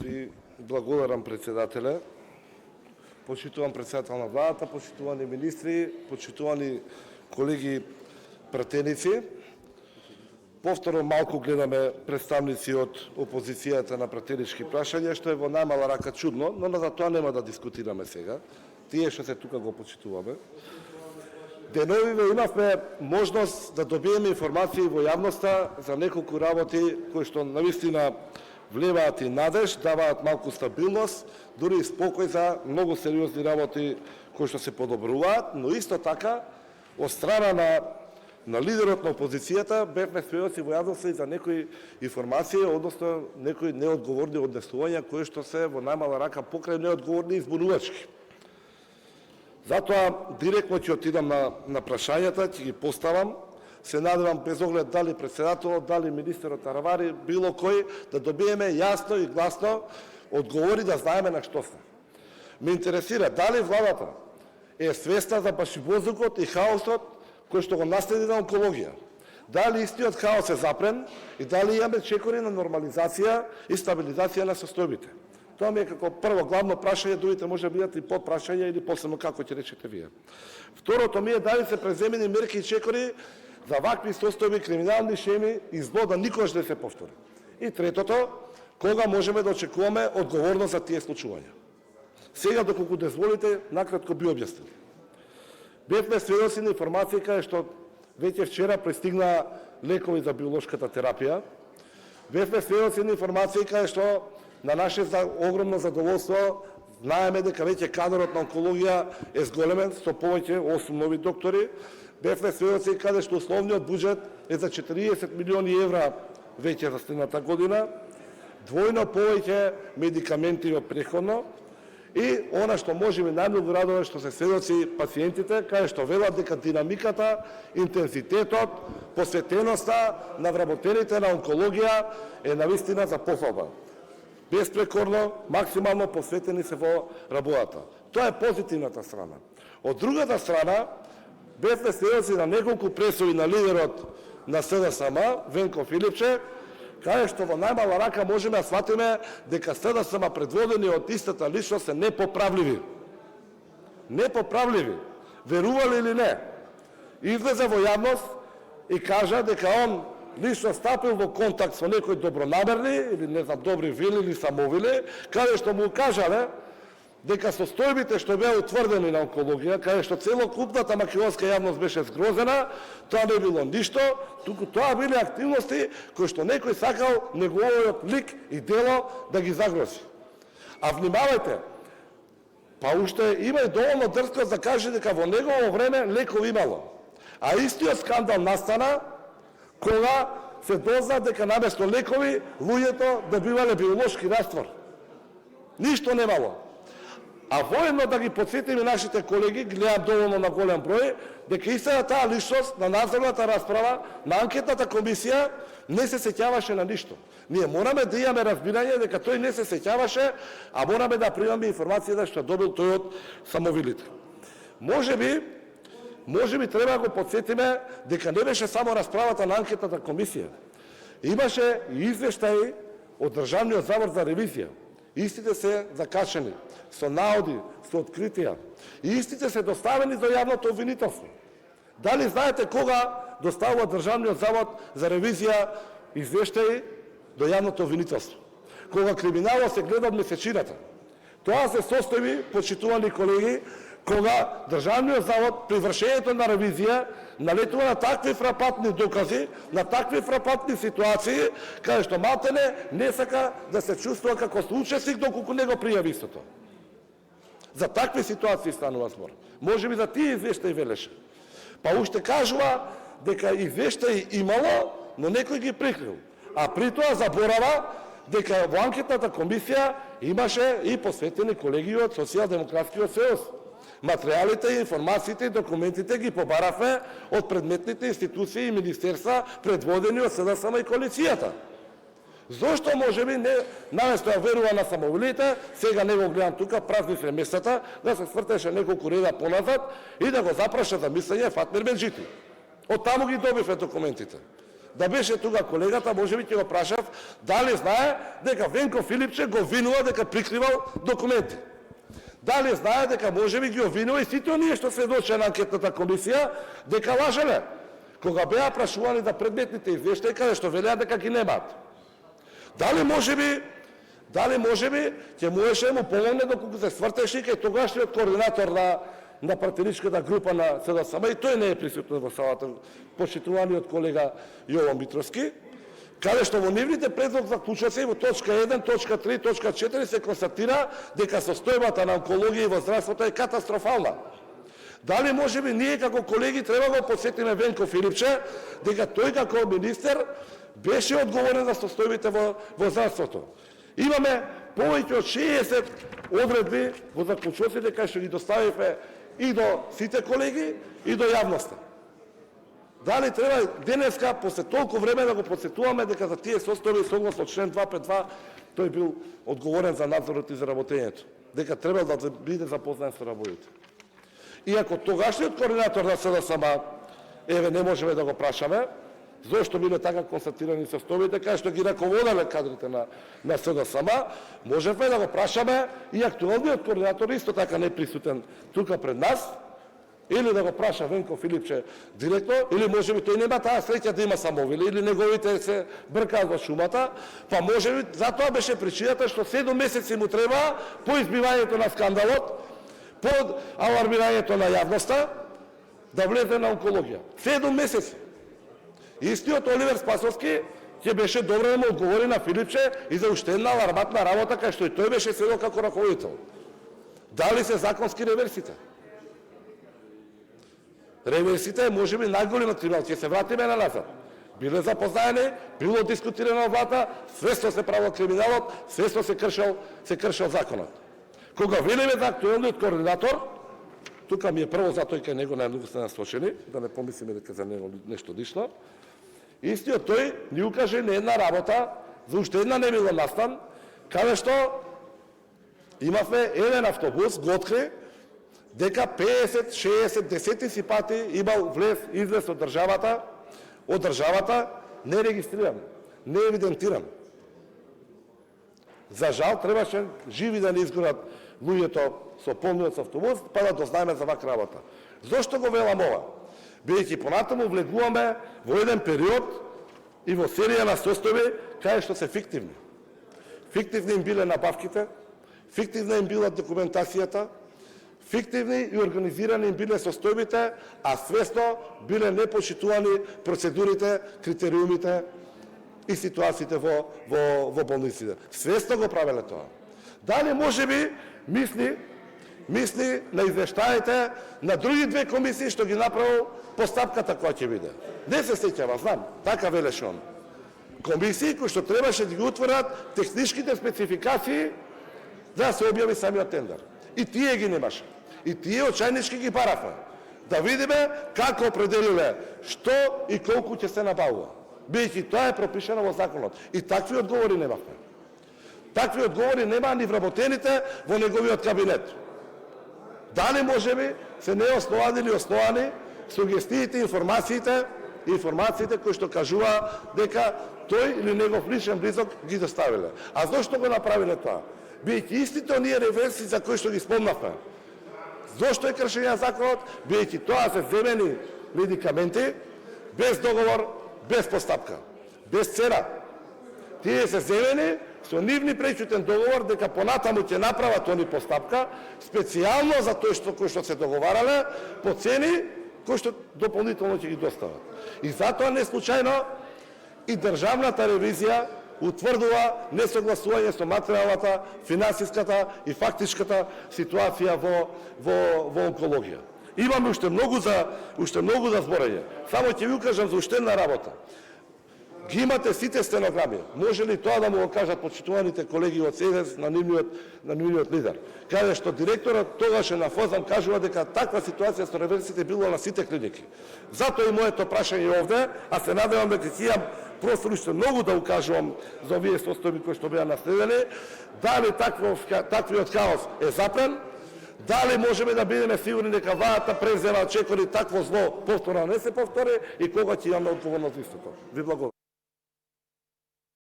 Ви благодарам, председателе. Почитувам председател на владата, почитувани министри, почитувани колеги пратеници. Повторно малку гледаме представници од опозицијата на пратенички прашања, што е во најмала рака чудно, но за тоа нема да дискутираме сега. Тие што се тука го почитуваме. Деновиве имавме можност да добиеме информации во јавноста за неколку работи кои што навистина влеваат и надеж, даваат малку стабилност, дури и спокој за многу сериозни работи кои што се подобруваат, но исто така од страна на лидерот на опозицијата бевме сведоци во јавноста и за некои информации, односно некои неодговорни однесувања кои што се во најмала рака покрај неодговорни и збунувачки. Затоа директно ќе отидам на прашањата, ќе ги поставам. Се надевам без оглед дали председателот, дали министерот Аравари, било кој, да добиеме јасно и гласно одговори да знаеме на што сме. Ме интересира дали владата е свесна за башибозукот и хаосот кој што го наследи на онкологија. Дали истиот хаос е запрен и дали имаме чекори на нормализација и стабилизација на состојбите. Тоа ми е како прво главно прашање, другите може да бидат и подпрашања или последно како ќе речете вие. Второто ми е дали се преземени мерки и чекори за вакви состојби, криминални шеми и зло да никогаш не се повтори. И третото, кога можеме да очекуваме одговорност за тие случувања. Сега, доколку дозволите, накратко би објаснил. Бевме сведоци на информација кај што веќе вчера пристигна лекови за биолошката терапија. Бевме сведоци на информација кај што на наше огромно задоволство знаеме дека веќе кадрот на онкологија е зголемен со повеќе 8 нови доктори. Бевме сведоци каде што условниот буџет е за 40 милиони евра веќе за следната година, двојно повеќе медикаменти од претходно и она што можеме најмногу радува што се сведоци пациентите, каде што велат дека динамиката, интензитетот, посветеноста на вработените на онкологија е навистина за похвалба. Безпрекорно, максимално посветени се во работата. Тоа е позитивната страна. Од другата страна, бевме сведоци на неколку пресуди на лидерот на СДСМ, Венко Филипче, каде што во најмала рака можеме да сватиме дека СДСМ предводени од истата личност се непоправливи. Непоправливи. Верували или не? Излезе во јавност и кажа дека он лично стапил во контакт со некои добронамерни или не знам добри вили или самовили, каде што му кажале дека состојбите што беа утврдени на онкологија, каде што целокупната македонска јавност беше згрозена, тоа не било ништо, туку тоа биле активности кои што некој сакал неговиот лик и дело да ги загрози. А внимавајте, па уште има и доволно дрскост да каже дека во негово време лекови имало. А истиот скандал настана кога се дозна дека наместо лекови луѓето добивале биолошки раствор. Ништо немало. А воедно да ги подсетиме нашите колеги, гледам доволно на голем број, дека истата таа личност на надзорната расправа, на анкетната комисија, не се сеќаваше на ништо. Ние мораме да имаме разбирање дека тој не се сеќаваше, а мораме да примаме информацијата што добил тој од самовилите. Може би треба да го подсетиме дека не беше само расправата на анкетната комисија. Имаше и извештаи од Државниот завод за ревизија. Истите се закачени, со наоди, со откритија. И истите се доставени до јавното обвинителство. Дали знаете кога доставува Државниот завод за ревизија извештаи до јавното обвинителство? Кога криминалот се гледа од месечината. Тоа се состои, почитувани колеги, кога Државниот завод при вршењето на ревизија налетува на такви фрапатни докази, на такви фрапатни ситуации, каде што малтене не сака да се чувствува како соучесник доколку не го пријави истото. За такви ситуации станува збор. Може би за тие извештаи велеше. Па уште кажува дека извештаи имало, но некој ги прикрил. А при тоа заборава дека во анкетната комисија имаше и посветени колеги од Социјалдемократскиот сојуз. Материјалите, информациите и документите ги побаравме од предметните институции и министерства предводени од СДСМ и коалицијата. Зошто можеби не наместо да верува на самовилите, сега не го гледам тука, празни се местата, да се свртеше неколку реда поназад и да го запраша за мислење Фатмир Менџити. Од таму ги добивме документите. Да беше тука колегата, може би ќе го прашав дали знае дека Венко Филипче го винува дека прикривал документи. Дали знае дека може би ги обвинува и сите оние што сведочеа на анкетната комисија дека лажеле, кога беа прашувани да предметните извештаи каде што велеа дека ги немаат. Дали може би ќе можеше му помогне доколку се свртеше кај тогашниот координатор на партиничката група на СДСМ, и тој не е присутен во салата, почитуваниот колега Јован Митровски, каде што во нивните предлог заклучоци во точка 1, точка 3, точка 4 се констатира дека состојбата на онкологија во здравството е катастрофална. Дали може би ние како колеги треба го подсетиме Венко Филипче дека тој како министер беше одговорен за состојбите во здравството. Имаме повеќе од 60 одредби во заклучоците кај што ги доставивме и до сите колеги и до јавноста. Дали треба денеска, после толку време, да го подсетуваме дека за тие состојби согласно член 252 тој бил одговорен за надзорот и за работењето, дека треба да биде запознаен со работите. Иако тогашниот координатор на СДСМ, еве не можеме да го прашаме, зошто биле така констатирани состојбите, кај што ги раководале кадрите на СДСМ, можевме да го прашаме и актуелниот координатор, исто така не присутен тука пред нас, или да го праша Венко Филипче директно, или можеби тој нема таа среќа да има самовили, или неговите се бркаат во шумата, па можеби затоа беше причината што 7 месеци му треба по избивањето на скандалот, по алармирањето на јавноста, да влезе на онкологија. 7 месеци. Истиот Оливер Спасовски ќе беше добро да му одговори на Филипче и за уште една аларматна работа, кај што и тој беше седел како раководител. Дали се законски реверсите? Реверсите може би најголемот криминал, ќе се вратиме на назад. Биле запознаени, било дискутирано влада, свесно се правил криминалот, свесно се кршел законот. Кога велиме за актуелниот координатор, тука ми е прво затоа кај него најмногу се насочени, да не помислиме дека за него нешто лично. Истиот тој ни укаже на една работа, за уште една немила настан, каде што имавме еден автобус, го откри, дека 50, 60, десетици пати имал влез, излез од државата, не регистриран, не евидентиран. За жал, требаше живи да не изгорат луѓето со полниот автобус, па да дознаеме за вака работа. Зошто го велам ова? Бидејќи понатаму влегуваме во еден период и во серија на состојби кај што се фиктивни. Фиктивни им биле набавките, фиктивна им била документацијата, фиктивни и организирани им биле состојбите, а свесно биле непочитувани процедурите, критериумите и ситуациите во болниците. Свесно го правеле тоа. Дали може би мисли на извештаите на други две комисии што ги направил постапката која ќе биде. Не се сеќава, знам, така велеше он. Комисии кои што требаше да ги утворат техничките спецификации да се објави самиот тендер. И тие ги немаше. И тие очајнички ги барафа. Да видиме како определиле што и колку ќе се набавува. Бидејќи тоа е пропишано во законот. И такви одговори немавме. Такви одговори нема ни вработените во неговиот кабинет. Дали можеби се неосновани или основани сугестиите, информациите кои што кажува дека тој или негов личен близок ги доставиле. А зошто го направиле тоа? Бидејќи истите оние реверси за кои што ги спомнавме. Зошто е кршење законот? Бидејќи тоа се земени медикаменти без договор, без постапка, без цена. Тие се земени со нивни пречутен договор дека понатаму ќе направат они постапка, специјално за тој кој што се договарале, по цени кои што дополнително ќе ги достават. И затоа не случајно и државната ревизија утврдува несогласување со материјалната, финансиската и фактичката ситуација во онкологија. Имаме уште многу за зборење. Само ќе ви укажам за уште една работа. Ги имате сите стенограми. Може ли тоа да му го кажат почитуваните колеги од СДС на нивниот лидер? Каде што директорот тогаш на ФОЗАМ кажува дека таква ситуација со реверсите било на сите клиники. Затоа и моето прашање овде, а се надевам дека ќе имам простор уште многу да укажувам за овие состојби кои што беа наследени, дали таквиот хаос е запрен, Дали можеме да бидеме сигурни дека ваата презема чекори такво зло повторно не се повтори и кога ќе имаме одговорност за истото. Ви благодарам.